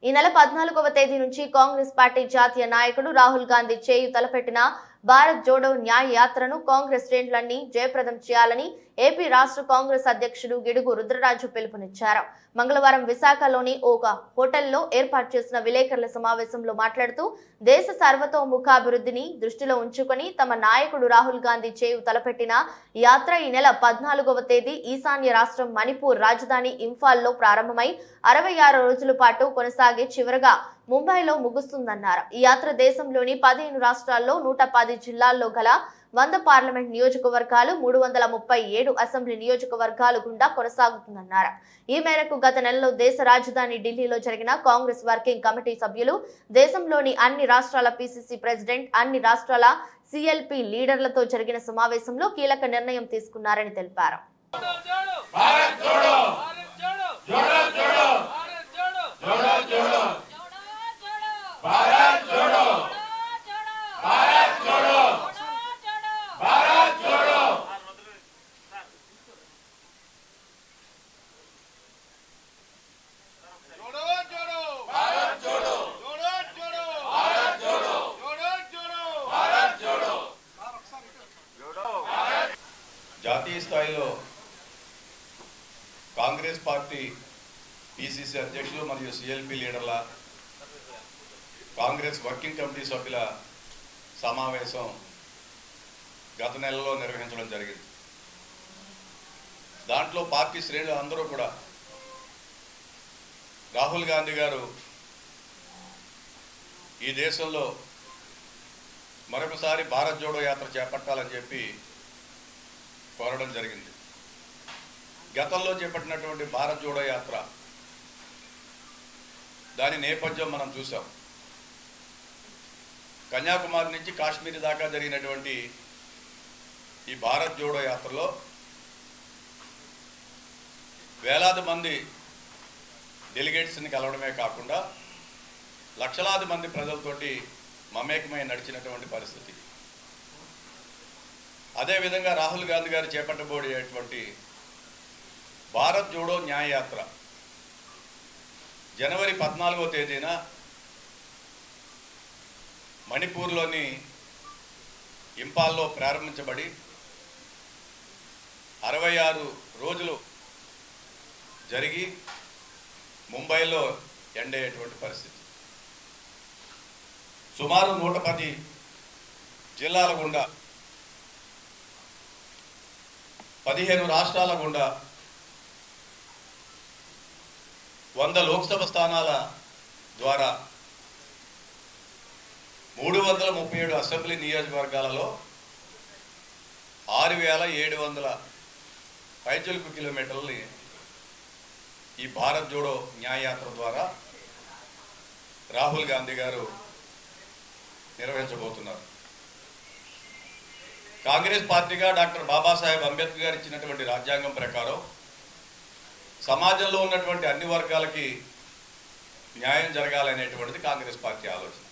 ఈ నెల 14వ తేదీ నుంచి కాంగ్రెస్ పార్టీ జాతీయ నాయకుడు రాహుల్ గాంధీ చేయు తలపెట్టిన భారత్ జోడో న్యాయ యాత్రను కాంగ్రెస్ శ్రేణులన్నీ జయప్రదం చేయాలని ఏపీ రాష్ట్ర కాంగ్రెస్ అధ్యక్షుడు గిడుగు రుద్రరాజు పిలుపునిచ్చారు. మంగళవారం విశాఖలోని ఒక హోటల్లో ఏర్పాటు చేసిన విలేకరుల సమావేశంలో మాట్లాడుతూ దేశ సర్వతోముఖాభివృద్ధిని దృష్టిలో ఉంచుకొని తమ నాయకుడు రాహుల్ గాంధీ చేయు తలపెట్టిన యాత్ర ఈ నెల 14వ తేదీ ఈశాన్య రాష్ట్రం మణిపూర్ రాజధాని ఇంఫాల్లో ప్రారంభమై 66 రోజుల పాటు కొనసాగి చివరగా ముంబైలో ముగుస్తుందన్నారు. ఈ యాత్ర దేశంలోని 15 రాష్ట్రాల్లో 110 జిల్లాల్లో గల 100 పార్లమెంట్ నియోజకవర్గాలు 337 అసెంబ్లీ నియోజకవర్గాలు గుండా కొనసాగుతుందన్నారు. ఈ మేరకు గత నెలలో దేశ రాజధాని ఢిల్లీలో జరిగిన కాంగ్రెస్ వర్కింగ్ కమిటీ సభ్యులు దేశంలోని అన్ని రాష్ట్రాల పిసిసి ప్రెసిడెంట్ అన్ని రాష్ట్రాల సిఎల్పి లీడర్లతో జరిగిన సమావేశంలో కీలక నిర్ణయం తీసుకున్నారని తెలిపారు. జాతీయ స్థాయిలో కాంగ్రెస్ పార్టీ పిసిసి అధ్యక్షులు మరియు సిఎల్పి లీడర్ల కాంగ్రెస్ వర్కింగ్ కమిటీ సభ్యుల సమావేశం గత నెలలో నిర్వహించడం జరిగింది. దాంట్లో పార్టీ శ్రేణులు అందరూ కూడా రాహుల్ గాంధీ గారు ఈ దేశంలో మరొకసారి భారత్ జోడో యాత్ర చేపట్టాలని చెప్పి కోరడం జరిగింది. గతంలో చేపట్టినటువంటి భారత్ జోడో యాత్ర దాని నేపథ్యం మనం చూసాం. కన్యాకుమారి నుంచి కాశ్మీర్ దాకా జరిగినటువంటి ఈ భారత్ జోడో యాత్రలో వేలాది మంది డెలిగేట్స్ని కలవడమే కాకుండా లక్షలాది మంది ప్రజలతోటి మమేకమై నడిచినటువంటి పరిస్థితి. అదేవిధంగా రాహుల్ గాంధీ గారు చేపట్టబోయేటువంటి భారత్ జోడో న్యాయ యాత్ర జనవరి 14వ తేదీన మణిపూర్లోని ఇంపాల్లో ప్రారంభించబడి 66 రోజులు జరిగి ముంబైలో ఎండ్ అయ్యేటువంటి పరిస్థితి. సుమారు 110 జిల్లాల గుండా 15 రాష్ట్రాల గుండా 100 లోక్సభ స్థానాల ద్వారా 337 అసెంబ్లీ నియోజకవర్గాలలో 6700 పైచిలుకు కిలోమీటర్లని ఈ భారత్ జోడో న్యాయయాత్ర ద్వారా రాహుల్ గాంధీ గారు నిర్వహించబోతున్నారు. కాంగ్రెస్ పార్టీగా డాక్టర్ బాబాసాహెబ్ అంబేద్కర్ గారు ఇచ్చినటువంటి రాజ్యాంగం ప్రకారం సమాజంలో ఉన్నటువంటి అన్ని వర్గాలకి న్యాయం జరగాలనేటువంటిది కాంగ్రెస్ పార్టీ ఆలోచన.